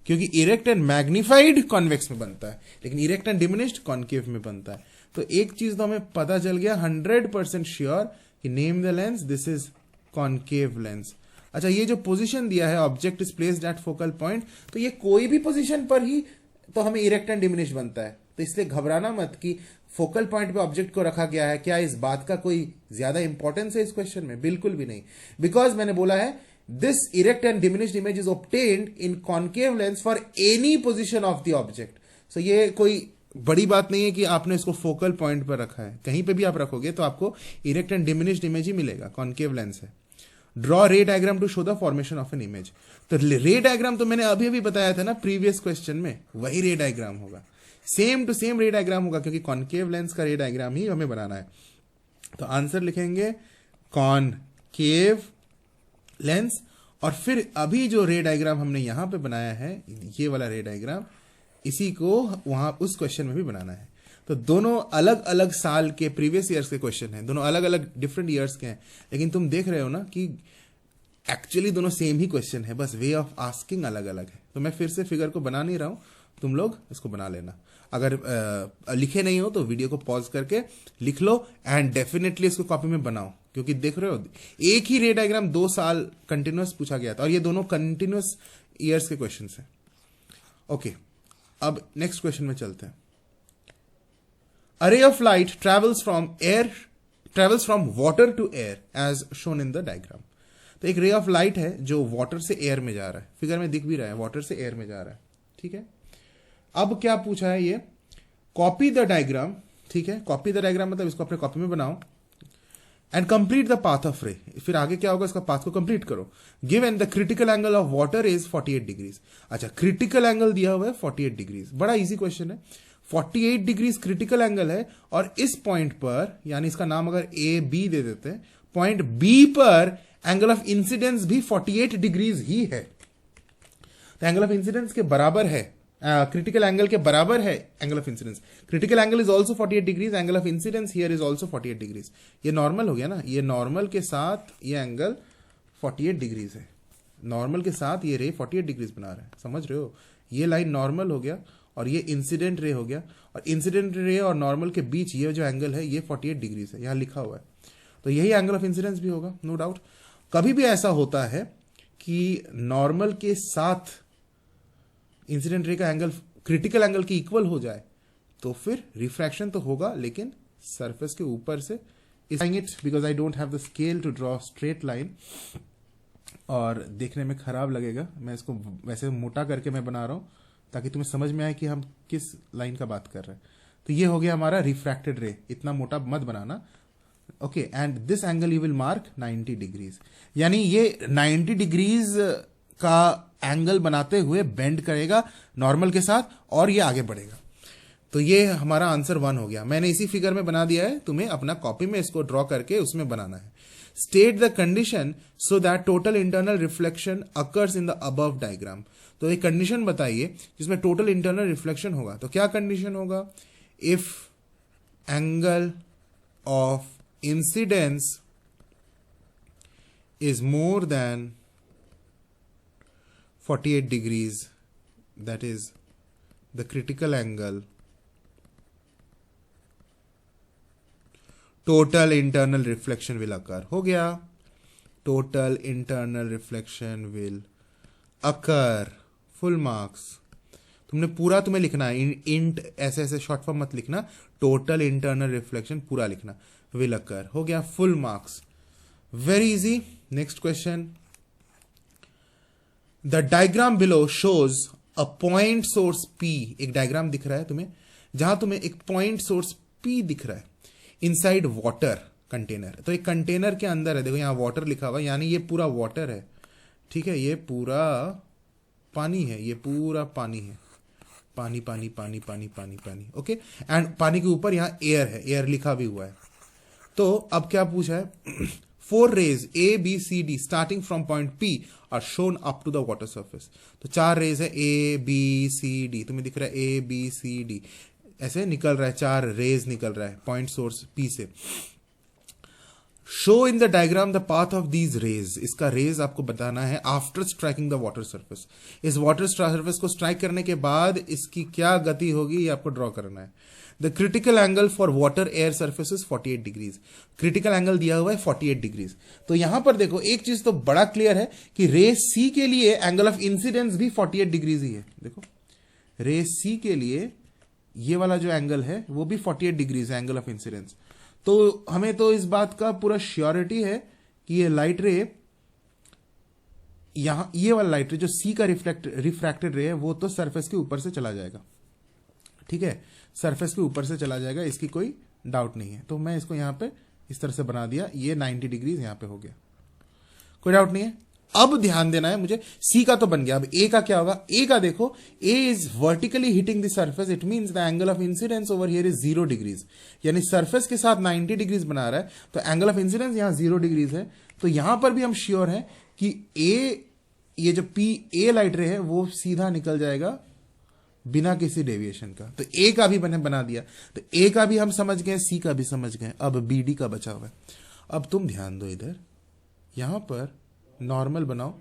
क्योंकि इरेक्ट एंड मैग्निफाइड कॉन्वेक्स में बनता है, लेकिन इरेक्ट एंड डिमिनिश्ड कॉनकेव में बनता है। तो एक चीज तो हमें पता चल गया 100% श्योर कि name the lens, this is concave lens. अच्छा, ये जो पोजीशन दिया है object is placed at focal point, तो ये कोई भी पोजीशन पर ही तो हमें इरेक्ट एंड डिमिनिश्ड बनता है। तो इसलिए घबराना मत कि फोकल पॉइंट पे ऑब्जेक्ट को रखा गया है, क्या इस बात का कोई ज्यादा इंपॉर्टेंस है इस क्वेश्चन में, बिल्कुल भी नहीं। बिकॉज मैंने बोला है this erect and diminished image is obtained in concave lens for any position of the object। so ये कोई बड़ी बात नहीं है कि आपने इसको फोकल पॉइंट पर रखा है, कहीं पे भी आप रखोगे तो आपको इरेक्ट एंड डिमिनिश्ड इमेज ही मिलेगा, कॉनकेव लेंस है। Draw ray diagram to show the formation of an image. तो रे डायग्राम तो मैंने अभी अभी बताया था ना प्रीवियस क्वेश्चन में, वही रे डायग्राम होगा, same to same ray diagram होगा, क्योंकि कॉनकेव लेंस का रे डायग्राम ही हमें बनाना है। तो आंसर लिखेंगे कॉनकेव लेंस, और फिर अभी जो रे डायग्राम हमने यहां पे बनाया है, ये वाला रे डायग्राम, इसी को वहां उस क्वेश्चन में भी बनाना है। तो दोनों अलग अलग साल के प्रीवियस ईयर्स के क्वेश्चन हैं, दोनों अलग अलग डिफरेंट ईयर्स के हैं, लेकिन तुम देख रहे हो ना कि एक्चुअली दोनों सेम ही क्वेश्चन है, बस वे ऑफ आस्किंग अलग अलग है। तो मैं फिर से फिगर को बना नहीं रहा हूं, तुम लोग इसको बना लेना। अगर लिखे नहीं हो तो वीडियो को पॉज करके लिख लो एंड डेफिनेटली इसको कॉपी में बनाओ, क्योंकि देख रहे हो एक ही रे डायग्राम 2 साल कंटिन्यूअस पूछा गया था, और ये दोनों कंटिन्यूअस ईयर्स के क्वेश्चन हैं। ओके, अब नेक्स्ट क्वेश्चन में चलते हैं। A ray of light travels from water to air as shown in the diagram। तो एक रे ऑफ लाइट है जो वाटर से एयर में जा रहा है, फिगर में दिख भी रहा है, वाटर से एयर में जा रहा है, ठीक है। अब क्या पूछा है ये, कॉपी द डायग्राम, ठीक है, कॉपी द डायग्राम मतलब इसको अपने कॉपी में बनाओ, and complete the path of रे। फिर आगे क्या होगा, इसका पाथ को कंप्लीट करो। Given the critical angle of water is 48 degrees. अच्छा, क्रिटिकल एंगल दिया हुआ है 48 डिग्रीज, बड़ा इजी क्वेश्चन है। 48 डिग्रीज क्रिटिकल एंगल है, और इस पॉइंट पर, यानी इसका नाम अगर ए बी दे देते हैं, पॉइंट बी पर एंगल ऑफ इंसिडेंस भी 48 डिग्रीज ही है। तो एंगल ऑफ इंसिडेंस के बराबर है, क्रिटिकल एंगल के बराबर है angle of incidence. Critical angle is also 48 degrees, angle of incidence here is also 48 degrees. ये नॉर्मल हो गया ना, ये नॉर्मल के साथ ये एंगल 48 डिग्रीज है, नॉर्मल के साथ ये रे 48 डिग्रीज बना रहा है, समझ रहे हो। ये लाइन नॉर्मल हो गया और ये इंसिडेंट रे हो गया, और इंसिडेंट रे और नॉर्मल के बीच ये जो एंगल है ये 48 डिग्रीज है, यहां लिखा हुआ है। तो यही एंगल ऑफ इंसिडेंस भी होगा, नो डाउट। कभी भी ऐसा होता है कि नॉर्मल के साथ इंसिडेंट रे का एंगल क्रिटिकल एंगल के इक्वल हो जाए तो फिर रिफ्रैक्शन तो होगा, लेकिन सरफेस के ऊपर से it, because I don't have the scale to draw straight line, और देखने में खराब लगेगा। मैं इसको वैसे मोटा करके मैं बना रहा हूं ताकि तुम्हें समझ में आए कि हम किस लाइन का बात कर रहे हैं। तो ये हो गया हमारा रिफ्रैक्टेड रे, इतना मोटा मत बनाना। Okay, and this angle you will mark 90 degrees, यानी ये 90 डिग्रीज का एंगल बनाते हुए बेंड करेगा नॉर्मल के साथ, और ये आगे बढ़ेगा। तो ये हमारा आंसर 1 हो गया। मैंने इसी फिगर में बना दिया है, तुम्हें अपना कॉपी में इसको ड्रॉ करके उसमें बनाना है। State the condition so that total internal reflection occurs in the above diagram. तो एक कंडीशन बताइए जिसमें टोटल इंटरनल रिफ्लेक्शन होगा। तो क्या कंडीशन होगा, if angle of incidence is more than 48 degrees, that is the critical angle, total internal reflection will occur। हो गया, total internal reflection will occur, full marks। तुमने पूरा तुम्हें लिखना है, इंट ऐसे ऐसे शॉर्ट फॉर्म मत लिखना, टोटल इंटरनल रिफ्लेक्शन पूरा लिखना, will occur। हो गया, full marks, very easy. Next question, the diagram below shows a point source P। एक डायग्राम दिख रहा है तुम्हें, जहां तुम्हें एक पॉइंट सोर्स P दिख रहा है इनसाइड वाटर कंटेनर। तो एक कंटेनर के अंदर है, देखो यहां वाटर लिखा हुआ, यानी ये पूरा वाटर है, ठीक है, ये पूरा पानी है, ये पूरा पानी है, पानी पानी पानी पानी पानी पानी, ओके। एंड पानी के ऊपर यहां एयर है, एयर लिखा भी हुआ है। तो अब क्या पूछा है, 4 rays A, B, C, D starting from point P are shown up to the water surface। तो 4 रेज है A, B, C, D, तुम्हें दिख रहा है A, B, C, D, ऐसे निकल रहा है, 4 रेज निकल रहा है पॉइंट सोर्स P से। Show in the diagram the path of these raise. इसका रेज आपको बताना है after striking the water surface. इस वाटर सरफेस को स्ट्राइक करने के बाद इसकी क्या गति होगी, ये आपको ड्रॉ करना है। The critical angle for water air surface is 48 degrees. Critical angle दिया हुआ है 48 डिग्रीज। तो यहां पर देखो एक चीज तो बड़ा क्लियर है कि रे सी के लिए एंगल ऑफ इंसिडेंस भी 48 डिग्रीज ही है। देखो रे सी के लिए ये वाला जो एंगल है वो भी 48 डिग्रीज है, एंगल ऑफ इंसिडेंस। तो हमें तो इस बात का पूरा श्योरिटी है कि ये लाइट रे, यहां ये वाला लाइट रे जो सी का रिफ्रैक्टेड रे है वो तो सरफेस के ऊपर से चला जाएगा, ठीक है, सरफेस के ऊपर से चला जाएगा, इसकी कोई डाउट नहीं है। तो मैं इसको यहां पे इस तरह से बना दिया, ये 90 डिग्रीज यहां पे हो गया। कोई डाउट नहीं है। अब ध्यान देना है मुझे, सी का तो बन गया, अब ए का क्या होगा। ए का देखो, A is vertically hitting the surface, it means the angle of incidence over here is 0 degrees, यानी सरफेस के साथ 90 डिग्रीज बना रहा है, तो एंगल ऑफ इंसिडेंस यहां 0 डिग्रीज है। तो यहां पर भी हम श्योर हैं कि ए, ये जो पी ए लाइट रे है वो सीधा निकल जाएगा बिना किसी डेविएशन का। तो ए का भी बना दिया, तो ए का भी हम समझ गए, सी का भी समझ गए। अब बी डी का बचा हुआ है। अब तुम ध्यान दो, इधर यहां पर नॉर्मल बनाओ,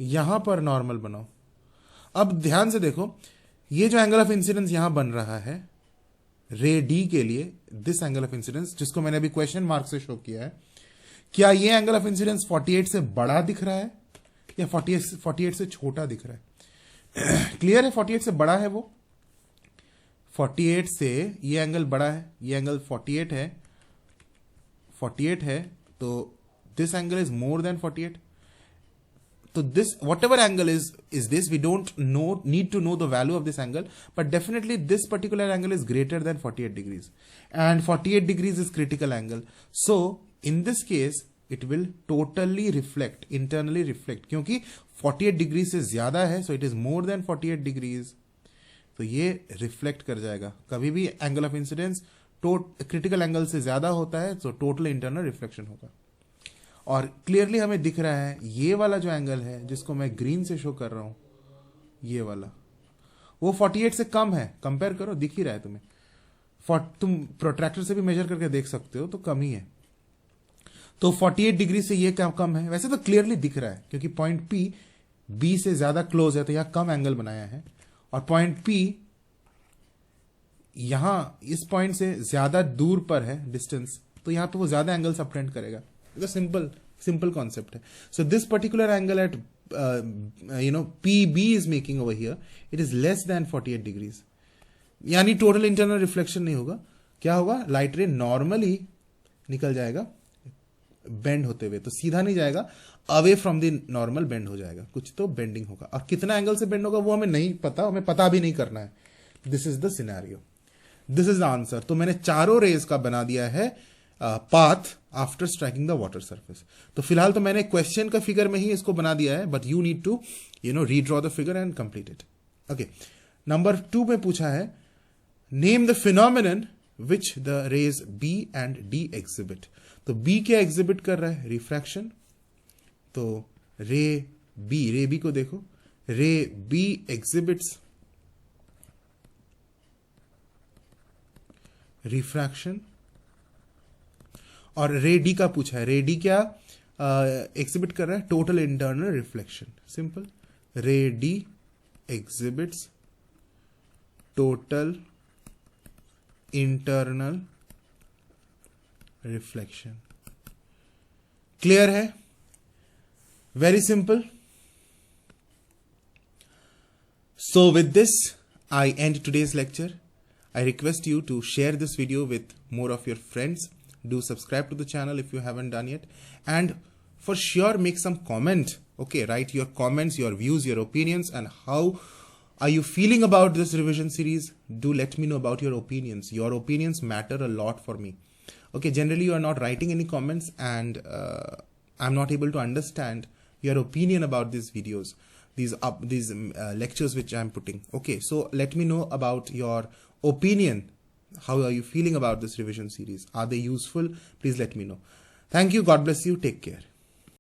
यहां पर नॉर्मल बनाओ। अब ध्यान से देखो, ये जो एंगल ऑफ इंसिडेंस यहां बन रहा है रे डी के लिए, दिस एंगल ऑफ इंसिडेंस जिसको मैंने अभी क्वेश्चन मार्क से शो किया है, क्या ये एंगल ऑफ इंसिडेंस 48 से बड़ा दिख रहा है या 48 से छोटा दिख रहा है? क्लियर है, 48 से बड़ा है वो, 48 से ये एंगल बड़ा है, ये एंगल 48 है, 48 है, तो this angle is more than 48. So this, whatever angle is this, we don't need to know the value of this angle, but definitely this particular angle is greater than 48 degrees, and 48 degrees is critical angle. So in this case it will totally reflect, internally reflect, क्योंकि 48 degrees से ज्यादा है, so it is more than 48 degrees, तो ये reflect कर जाएगा। कभी भी angle of incidence critical angle से ज्यादा होता है तो टोटल इंटरनल रिफ्लेक्शन होगा। और क्लियरली हमें दिख रहा है ये वाला जो एंगल है जिसको मैं ग्रीन से शो कर रहा हूं, ये वाला, वो 48 से कम है। कंपेयर करो, दिख ही रहा है तुम्हें, तुम प्रोट्रैक्टर से भी मेजर करके देख सकते हो, तो कम ही है। तो 48 डिग्री से ये कम है, वैसे तो क्लियरली दिख रहा है क्योंकि पॉइंट पी बी से ज्यादा क्लोज है, तो यहां कम एंगल बनाया है, और पॉइंट पी यहां इस पॉइंट से ज्यादा दूर पर है डिस्टेंस, तो यहां पे वो ज्यादा एंगल सबटेंड करेगा। तो सिंपल कॉन्सेप्ट है। So this particular angle at PB is making over here, it is less than 48 degrees, यानी टोटल इंटरनल रिफ्लेक्शन नहीं होगा। क्या होगा, लाइट रे नॉर्मली निकल जाएगा बेंड होते हुए, तो सीधा नहीं जाएगा, away from the normal bend हो जाएगा, कुछ तो बेंडिंग होगा, और कितना एंगल से बेंड होगा वो हमें नहीं पता, हमें पता भी नहीं करना है। This is the scenario, this is the answer. तो मैंने चारों रेज का बना दिया है path after striking the water surface. तो फिलहाल तो मैंने क्वेश्चन का फिगर में ही इसको बना दिया है, but you need to redraw the figure and complete it. Okay, number 2 में पूछा है, name the phenomenon which the rays B and D exhibit. तो बी क्या एग्जिबिट कर रहा है, रिफ्रैक्शन। तो रे बी को देखो, रे बी एग्जिबिट्स रिफ्रैक्शन, और रे डी का पूछा है, रे डी क्या एग्जिबिट कर रहा है, total internal reflection. Simple, ray D exhibits total internal reflection. Clear है, very simple. So with this I end today's lecture. I request you to share this video with more of your friends. Do subscribe to the channel if you haven't done yet, and for sure make some comment. Okay, write your comments, your views, your opinions, and how are you feeling about this revision series. Do let me know about your opinions. Your opinions matter a lot for me. Okay, generally you are not writing any comments, and I'm not able to understand your opinion about these videos, these lectures which I'm putting. Okay, so let me know about your opinion. How are you feeling about this revision series? Are they useful? Please let me know. Thank you. God bless you. Take care.